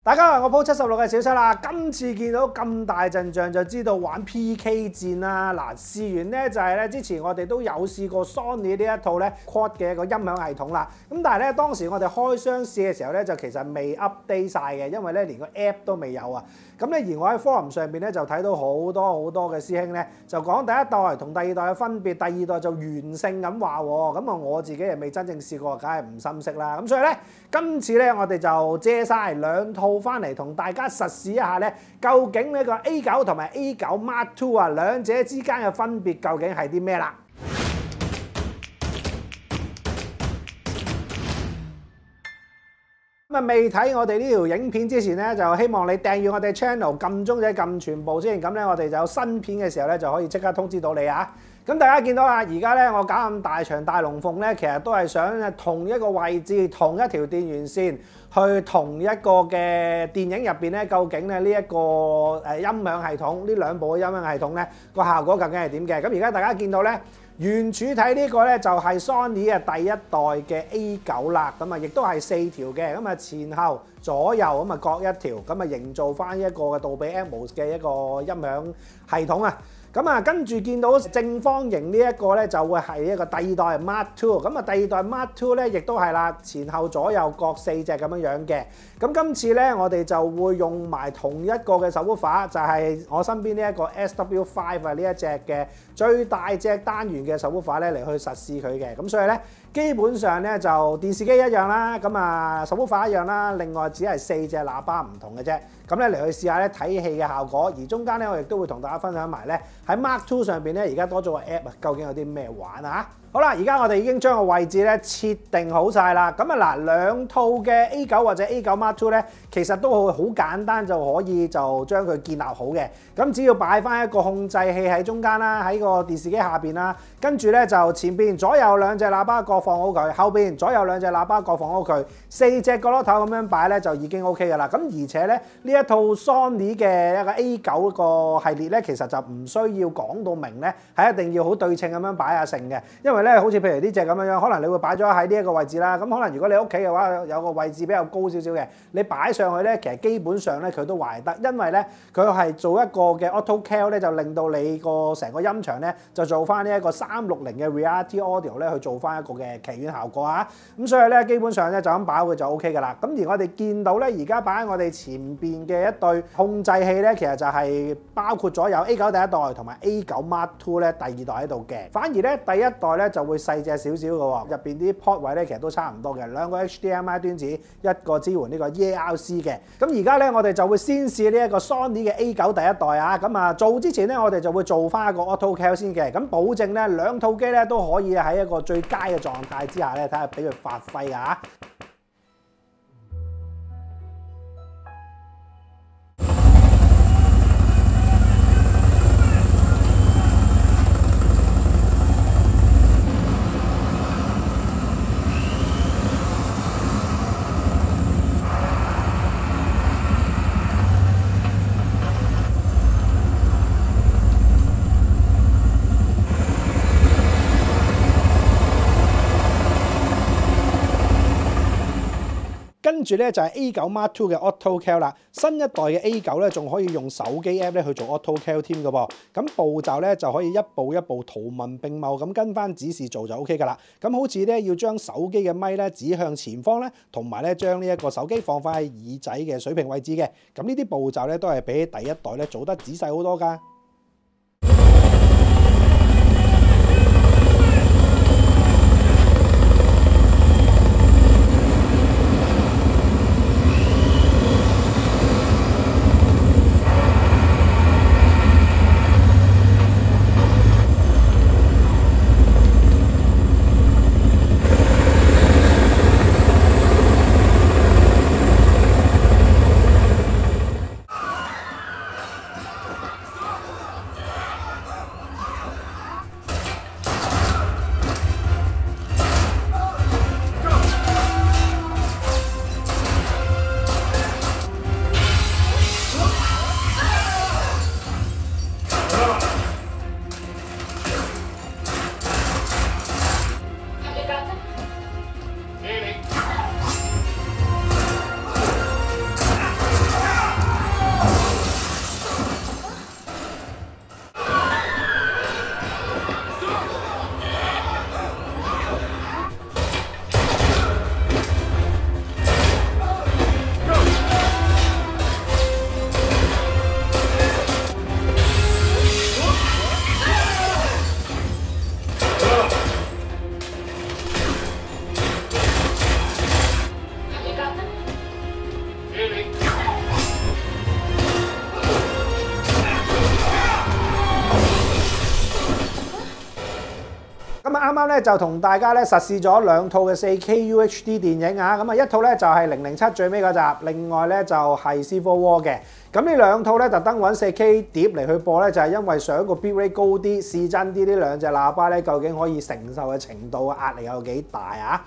大家好，我鋪76嘅小七啦。今次見到咁大陣仗，就知道玩 PK 戰啦。嗱，試完咧就係咧，之前我哋都有試過 Sony 呢一套咧 Quad 嘅一個音響系統啦。咁但係咧當時我哋開箱試嘅時候咧，就其實未 update 晒嘅，因為咧連個 app 都未有啊。咁咧而我喺 forum 上邊咧就睇到好多嘅師兄咧就講第一代同第二代嘅分別，第二代就完勝咁話喎。咁啊我自己又未真正試過，梗係唔深識啦。咁所以咧今次咧我哋就借晒兩套翻嚟同大家實試一下咧，究竟呢個 A9 同埋 A9 Mark II 啊兩者之間嘅分別究竟係啲咩啦？咁啊未睇我哋呢條影片之前咧，就希望你訂閱我哋 channel， 撳鐘仔撳全部先，咁咧我哋就有新片嘅時候咧就可以即刻通知到你啊！咁大家見到啦，而家咧我搞咁大場大龍鳳咧，其實都係想同一個位置、同一條電源線去同一個嘅電影入邊咧，究竟咧呢一個音響系統呢兩部嘅音響系統咧個效果究竟係點嘅？咁而家大家見到咧，圓柱體呢個咧就係 Sony 嘅第一代嘅 A9啦，咁啊亦都係4條嘅，咁啊前後左右咁啊各一條，咁啊營造翻一個嘅杜比 Atmos 嘅一個音響系統啊。咁啊，跟住見到正方形呢一個咧，就會係一個第二代 Mark II。咁啊，第二代 Mark II 咧，亦都係啦，前後左右各4隻咁樣樣嘅。咁今次咧，我哋就會用埋同一個嘅subwoofer，就係我身邊呢一個 SW5 啊呢一隻嘅最大隻單元嘅subwoofer咧嚟去實試佢嘅。咁所以咧，基本上咧就電視機一樣啦，咁啊subwoofer一樣啦，另外只係4隻喇叭唔同嘅啫。咁咧嚟去試下咧睇戲嘅效果，而中間咧我亦都會同大家分享埋咧喺 Mark II 上邊咧而家多咗個 app 啊，究竟有啲咩玩啊？好啦，而家我哋已經將個位置咧設定好晒啦。咁啊嗱，兩套嘅 A9 或者 A9 Mark II 咧，其實都好簡單就可以就將佢建立好嘅。咁只要擺翻一個控制器喺中間啦，喺個電視機下邊啦，跟住咧就前邊左右兩隻喇叭各放好佢，後邊左右兩隻喇叭各放好佢，4隻角落頭咁樣擺咧就已經 OK 噶啦。咁而且咧呢一套 Sony 嘅一個 A9 個系列咧，其實就唔需要講到明咧，係一定要好對稱咁樣擺下成嘅，因為咧好似譬如呢隻咁樣樣，可能你會擺咗喺呢一個位置啦。咁可能如果你屋企嘅話有個位置比較高少少嘅，你擺上去咧，其實基本上咧佢都壞得，因為咧佢係做一個嘅 Auto Cal 咧，就令到你個成個音場咧就做翻呢一個360嘅 Reality Audio 咧去做翻一個嘅奇緣效果啊。咁所以咧基本上咧就咁擺佢就 OK 噶啦。咁而我哋見到咧而家擺喺我哋前邊嘅一對控制器咧，其實就係包括咗有 A9 第一代同埋 A9 Mark II 咧第二代喺度嘅。反而咧第一代咧就會細隻少少嘅喎，入邊啲 port 位咧其實都差唔多嘅，兩個 HDMI 端子，一個支援呢個 EARC 嘅。咁而家咧我哋就會先試呢一個 Sony 嘅 A9 第一代啊。咁啊做之前咧我哋就會做翻一個 Auto Cal 先嘅，咁保證咧兩套機咧都可以喺一個最佳嘅狀態之下咧，睇下俾佢發揮啊！跟住咧就係 A9 Mark II 嘅 Auto Cal 啦，新一代嘅 A9 咧仲可以用手機 app 咧去做 Auto Cal 添嘅噃，咁步驟咧就可以一步一步圖文並茂咁跟翻指示做就 OK 噶啦。咁好似咧要將手機嘅咪咧指向前方咧，同埋咧將呢一個手機放翻喺耳仔嘅水平位置嘅，咁呢啲步驟咧都係比起第一代咧做得仔細好多㗎。啱咧就同大家咧實試咗2套嘅 4K UHD 電影啊，咁啊一套咧就係007最尾嗰集，另外咧就係 Civil War 嘅。咁呢2套咧特登揾 4K 碟嚟去播咧，就係因為想個 bit rate 高啲，試真啲呢兩隻喇叭咧究竟可以承受嘅程度壓力有幾大啊？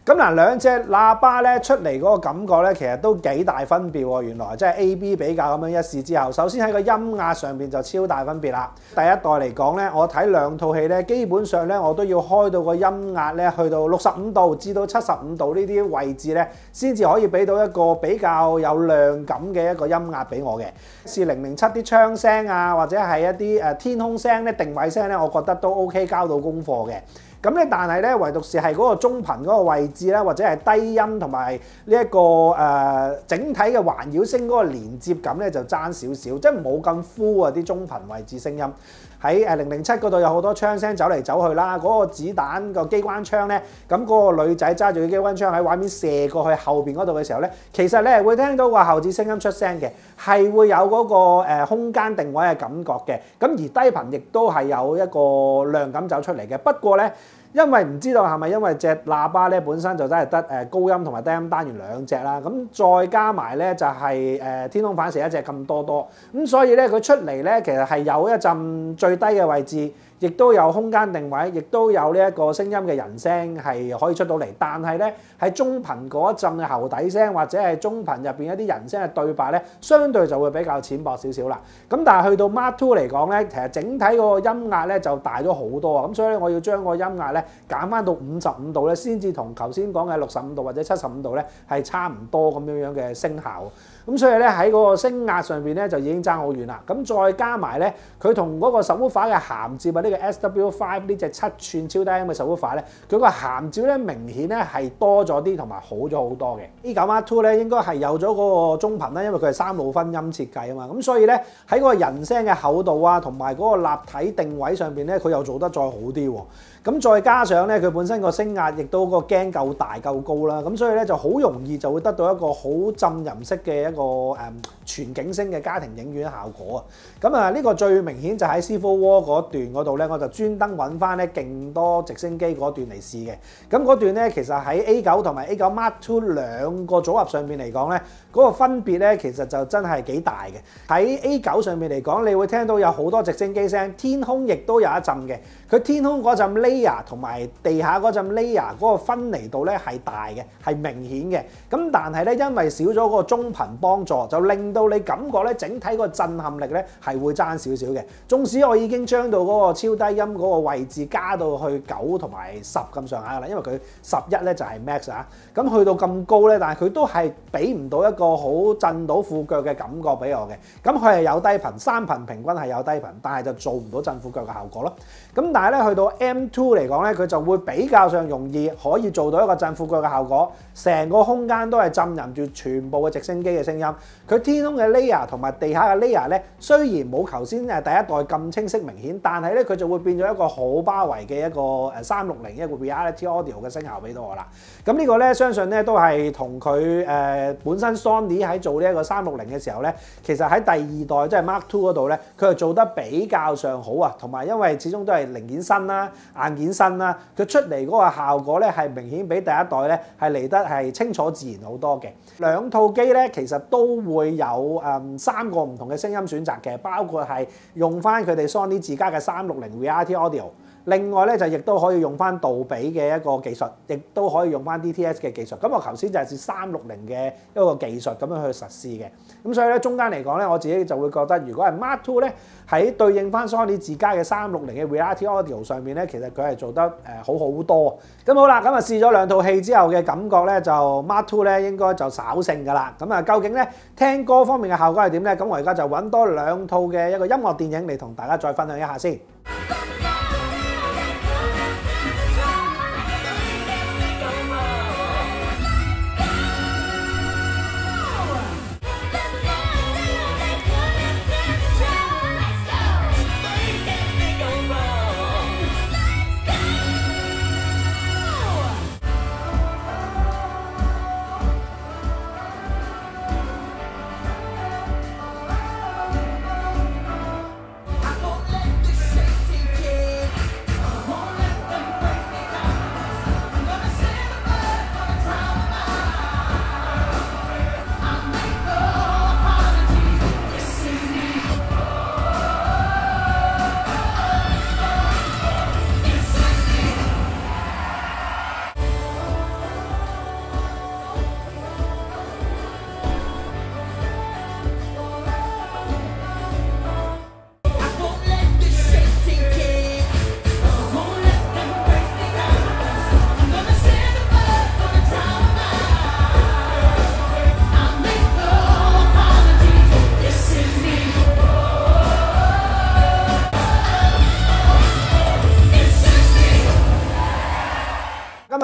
咁嗱，兩隻喇叭咧出嚟嗰個感覺咧，其實都幾大分別喎。原來即係 A/B 比較咁樣一試之後，首先喺個音壓上邊就超大分別啦。第一代嚟講咧，我睇2套戲咧，基本上咧我都要開到個音壓咧去到65度至到75度呢啲位置咧，先至可以俾到一個比較有亮感嘅一個音壓俾我嘅。試007啲槍聲啊，或者係一啲天空聲咧、定位聲咧，我覺得都 OK， 交到功課嘅。咁咧，但係咧，唯獨是係嗰個中頻嗰個位置咧，或者係低音同埋呢一個整體嘅環繞聲嗰個連接感咧，就爭少少，即係冇咁 full 啊啲中頻位置聲音。喺007嗰度有好多槍聲走嚟走去啦，嗰個子彈個機關槍咧，咁嗰個女仔揸住個機關槍喺畫面射過去後邊嗰度嘅時候咧，其實你係會聽到個後置聲音出聲嘅，係會有嗰個空間定位嘅感覺嘅。咁而低頻亦都係有一個亮感走出嚟嘅。不過咧，因為唔知道係咪因為隻喇叭咧本身就真係得高音同埋低音單元2隻啦，咁再加埋咧就係天空反射一隻咁多，咁所以咧佢出嚟咧其實係有一陣最低嘅位置，亦都有空間定位，亦都有呢一個聲音嘅人聲係可以出到嚟。但係咧喺中頻嗰一陣嘅喉底聲或者係中頻入邊一啲人聲嘅對白咧，相對就會比較淺薄少少啦。咁但係去到 Mark II 嚟講咧，其實整體個音壓咧就大咗好多啊。咁所以咧我要將個音壓咧減翻到55度咧，先至同頭先講嘅65度或者75度咧係差唔多咁樣嘅聲效。咁所以咧喺嗰個聲壓上邊咧就已經爭好遠啦。咁再加埋咧佢同嗰個 subwoofer 嘅銜接啊，呢個 SW5 呢隻7寸超低音嘅 subwoofer 咧，佢個銜接咧明顯咧係多咗啲同埋好咗好多嘅。A9 Mark II 咧應該係有咗嗰個中頻啦，因為佢係3路分音設計啊嘛。咁所以咧喺嗰個人聲嘅厚度啊，同埋嗰個立體定位上邊咧，佢又做得再好啲喎。咁再加上咧佢本身個聲壓亦都個 gain 夠大夠高啦，咁所以咧就好容易就會得到一個好浸淫式嘅一個全景聲嘅家庭影院效果啊。咁啊呢個最明顯就喺 Civil War 嗰段嗰度咧，我就專登揾翻咧勁多直升機嗰段嚟試嘅。咁嗰段咧其實喺 A9 同埋 A9 Mark II 兩個組合上面嚟講咧，嗰個分別咧其實就真係幾大嘅。喺 A9 上面嚟講，你會聽到有好多直升機聲，天空亦都有一陣嘅。佢天空嗰陣 layer 同埋地下嗰陣 layer 嗰個分離度咧係大嘅，係明顯嘅。咁但係咧因為少咗嗰個中頻幫助，就令到你感覺咧整體個震撼力咧係會爭少少嘅。縱使我已經將到嗰個超低音嗰個位置加到去9同埋10咁上下噶啦，因為佢11咧就係 max 啊。咁去到咁高咧，但係佢都係俾唔到一個好震到褲腳嘅感覺俾我嘅。咁佢係有低頻，3頻平均係有低頻，但係就做唔到震褲腳嘅效果咯。咁但係咧去到 M2 嚟講咧，佢就會比較上容易可以做到一個震褲腳嘅效果，成個空間都係浸淫住全部嘅直升機嘅聲音。佢天空嘅 layer 同埋地下嘅 layer 咧，雖然冇頭先第一代咁清晰明顯，但係咧佢就會變咗一個好包圍嘅一個360一個 reality audio 嘅聲效俾到我啦。咁呢個咧相信咧都係同佢本身 Sony 喺做呢一個360嘅時候咧，其實喺第2代即係 Mark II 嗰度咧，佢係做得比較上好啊。同埋因為始終都係零件新啦、硬件新啦，佢出嚟嗰個效果咧係明顯比第一代咧係嚟得係清楚自然好多嘅。兩套機咧其實都會有3個唔同嘅聲音選擇嘅，包括係用翻佢哋 Sony 自家嘅360 Reality Audio。另外咧就亦都可以用翻杜比嘅一個技術，亦都可以用翻 DTS 嘅技術。咁我頭先就係試360嘅一個技術咁樣去實試嘅。咁所以咧中間嚟講咧，我自己就會覺得，如果係 Mark II 咧喺對應翻 Sony 自家嘅360嘅 Reality Audio 上面咧，其實佢係做得好好多。咁好啦，咁啊試咗2套戲之後嘅感覺咧，就 Mark II 咧應該就稍勝㗎啦。咁啊究竟咧聽歌方面嘅效果係點咧？咁我而家就揾多2套嘅一個音樂電影嚟同大家再分享一下先。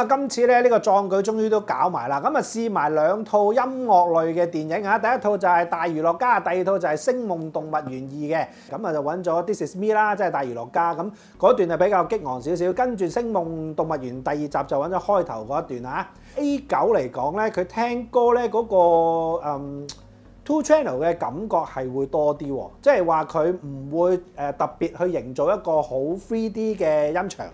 啊，今次咧呢個壯舉終於都搞埋啦。咁啊試埋2套音樂類嘅電影啊，第一套就係《大娛樂家》，第二套就係《星夢動物園2》嘅。咁啊就揾咗 This Is Me 啦，即係《大娛樂家》。咁嗰段係比較激昂少少，跟住《星夢動物園》第2集就揾咗開頭嗰一段啊。A9嚟講咧，佢聽歌咧嗰個Two Channel 嘅感覺係會多啲喎，即係話佢唔會特別去營造一個好 3D 嘅音場。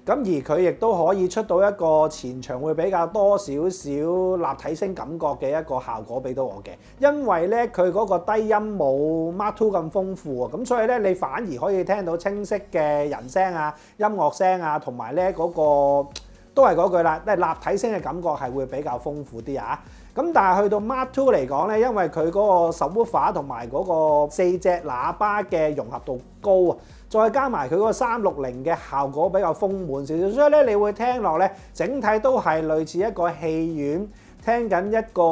咁而佢亦都可以出到一個前場會比較多少少立體聲感覺嘅一個效果俾到我嘅，因為咧佢嗰個低音冇 Mark II 咁豐富喎，咁所以咧你反而可以聽到清晰嘅人聲啊、音樂聲啊，同埋咧嗰個都係嗰句啦，即係立體聲嘅感覺係會比較豐富啲啊。咁但係去到 Mark II 嚟講咧，因為佢嗰個 subwoofer 同埋嗰個4隻喇叭嘅融合度高啊，再加埋佢嗰個360嘅效果比較豐滿少少，所以咧你會聽落咧，整體都係類似一個戲院聽緊一個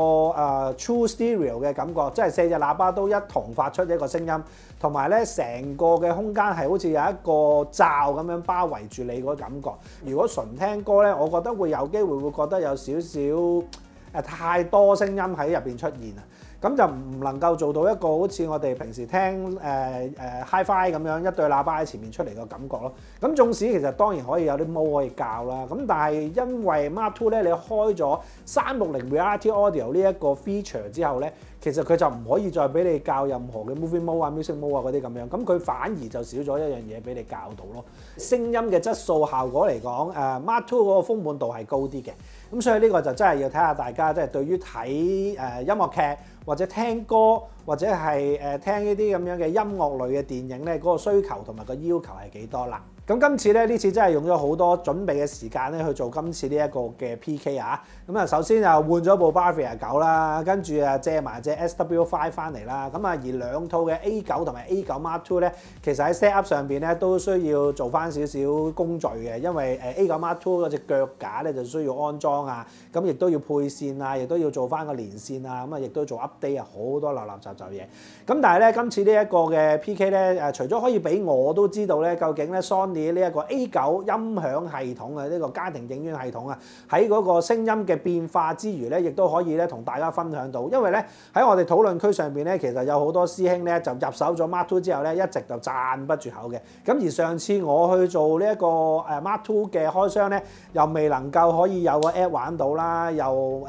True Stereo 嘅感覺，即係4隻喇叭都一同發出一個聲音，同埋咧成個嘅空間係好似有一個罩咁樣包圍住你嗰個感覺。如果純聽歌咧，我覺得會有機會覺得有少少太多聲音喺入邊出現啊，咁就唔能夠做到一個好似我哋平時聽Hi-Fi 咁樣一對喇叭喺前面出嚟嘅感覺咯。咁縱使其實當然可以有啲模可以校啦，咁但係因為 Mark II 咧，你開咗360 Reality Audio 呢一個 feature 之後咧，其實佢就唔可以再俾你校任何嘅 Movie Mode 啊、Music Mode 啊嗰啲咁樣，咁佢反而就少咗一樣嘢俾你校到咯。聲音嘅質素效果嚟講，Mark II 嗰個豐滿度係高啲嘅，咁所以呢個就真係要睇下大家即係對於睇音樂劇或者聽歌或者係聽呢啲咁樣嘅音樂類嘅電影咧，嗰個需求同埋個要求係幾多啦。咁今次咧，呢次真係用咗好多準備嘅時間咧去做今次呢一個嘅 PK 啊！咁啊，首先就換咗部 Bravia 9啦，跟住借埋隻 SW5 翻嚟啦。咁啊，而2套嘅 A9 同埋 A9 Mark II 咧，其實喺 set up 上邊咧都需要做翻少少工序嘅，因為A9 Mark II 嗰隻腳架咧就需要安裝啊，咁亦都要配線啊，亦都要做翻個連線啊，咁啊亦都做 update 啊，好多垃雜嘢。咁但係咧，今次呢一個嘅 PK 咧，除咗可以俾我都知道咧，究竟咧 Sony呢一個 A9 音響系統啊，呢個家庭影院系統啊，喺嗰個聲音嘅變化之餘咧，亦都可以咧同大家分享到。因為咧喺我哋討論區上邊咧，其實有好多師兄咧就入手咗 Mark II 之後咧，一直就讚不絕口嘅。咁而上次我去做呢一個Mark II 嘅開箱咧，又未能夠可以有個 app 玩到啦，又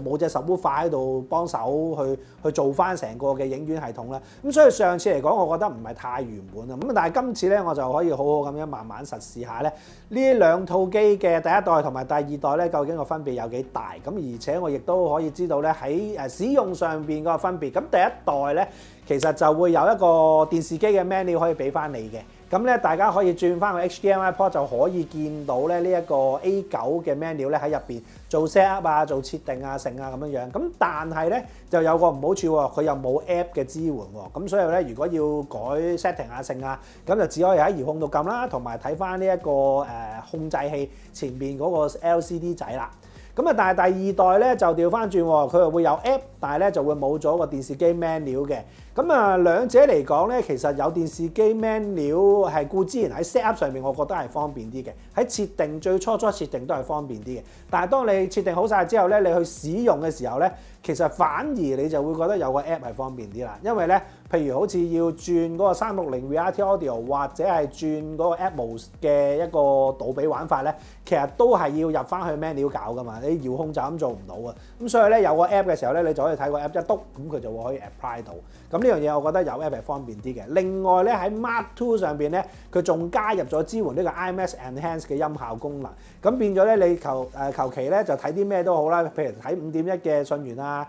冇隻 subwoofer 喺度幫手去做翻成個嘅影院系統啦。咁所以上次嚟講，我覺得唔係太圓滿啊。咁但係今次咧，我就可以好好咁樣慢慢實試下咧，呢2套機嘅第一代同埋第2代咧，究竟個分別有幾大？咁而且我亦都可以知道咧喺使用上邊個分別。咁第一代咧，其實就會有一個電視機嘅 menu 可以俾翻你嘅。咁咧，大家可以轉翻個 HDMI port 就可以見到咧呢一個 A9 嘅 menu 咧喺入邊做 set up 啊、做設定啊、成啊咁樣樣。咁但係咧就有個唔好處喎，佢又冇 app 嘅支援喎。咁所以咧，如果要改 setting 啊、成啊，咁就只可以喺遙控度撳啦，同埋睇翻呢一個控制器前面嗰個 LCD 仔啦。咁啊，但係第2代咧就調翻轉喎，佢又會有 app，但係咧就會冇咗個電視機 menu 嘅。咁啊，兩者嚟講咧，其實有電視機 menu 係固之然喺 set up 上面，我覺得係方便啲嘅。喺設定最初設定都係方便啲嘅。但係當你設定好晒之後咧，你去使用嘅時候咧，其實反而你就會覺得有個 app 係方便啲啦。因為咧，譬如好似要轉嗰個360 Reality Audio 或者係轉嗰個 Atmos 嘅一個杜比玩法咧，其實都係要入翻去 menu 搞噶嘛。你遙控就咁做唔到啊。咁所以咧，有個 app 嘅時候咧，你就可以睇個 app 一篤，咁佢就會可以 apply 到。咁呢樣嘢我覺得有 app 係方便啲嘅。另外咧，喺 Mark II 上邊咧，佢仲加入咗支援呢個 IMAX Enhance 嘅音效功能。咁變咗咧，你求其咧就睇啲咩都好啦，譬如睇5.1嘅信源啊，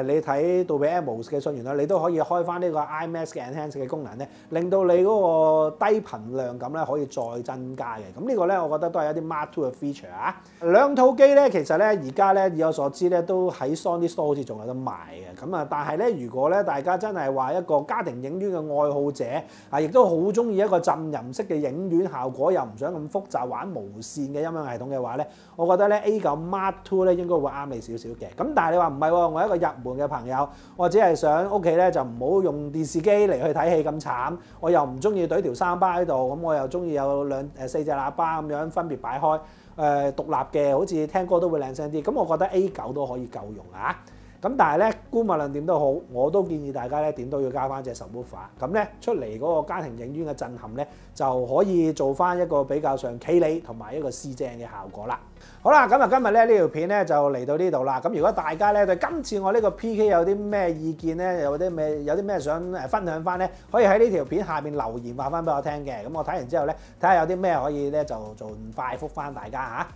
你睇杜比 Atmos 嘅信源啦，你都可以開翻呢個 IMAX 嘅 Enhance 嘅功能咧，令到你嗰個低頻量感咧可以再增加嘅。咁呢個咧，我覺得都係一啲 Mark II 嘅 feature 啊。2套機咧，其實咧而家咧以我所知咧，都喺 Sony Store 好似仲有得賣嘅。咁啊，但係咧，如果咧大家真係話一個家庭影院嘅愛好者啊，亦都好中意一個浸淫式嘅影院效果，又唔想咁複雜玩無線嘅音響系統嘅話咧，我覺得咧 A9 Mark II 咧應該會啱你少少嘅。咁但係你話唔係喎，我一個入門嘅朋友，我只係想屋企咧就唔好用電視機嚟去睇戲咁慘，我又唔中意懟條3巴喺度，咁我又中意有4隻喇叭咁樣分別擺開。獨立嘅，好似聽歌都會靚聲啲。咁我覺得 A9 都可以夠用啊。咁但係咧，姑勿論點都好，我都建議大家咧點都要加翻隻 subwoofer，咁咧出嚟嗰個家庭影院嘅震撼咧就可以做翻一個比較上企理同埋一個試正嘅效果啦。好啦，咁啊今日咧呢條片咧就嚟到呢度啦。咁如果大家咧對今次我呢個 PK 有啲咩意見咧，有啲咩想分享翻咧，可以喺呢條片下邊留言話翻俾我聽嘅。咁我睇完之後咧，睇下有啲咩可以咧就盡快覆翻大家嚇。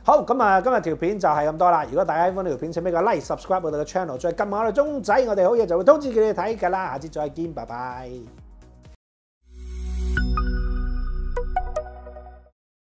好，咁啊，今日條片就係咁多啦。如果大家喜歡呢條片，請俾個 like、subscribe 我哋嘅 channel，再撳下我哋鐘仔，我哋好嘢就會通知佢哋睇㗎啦。下次再見，拜拜。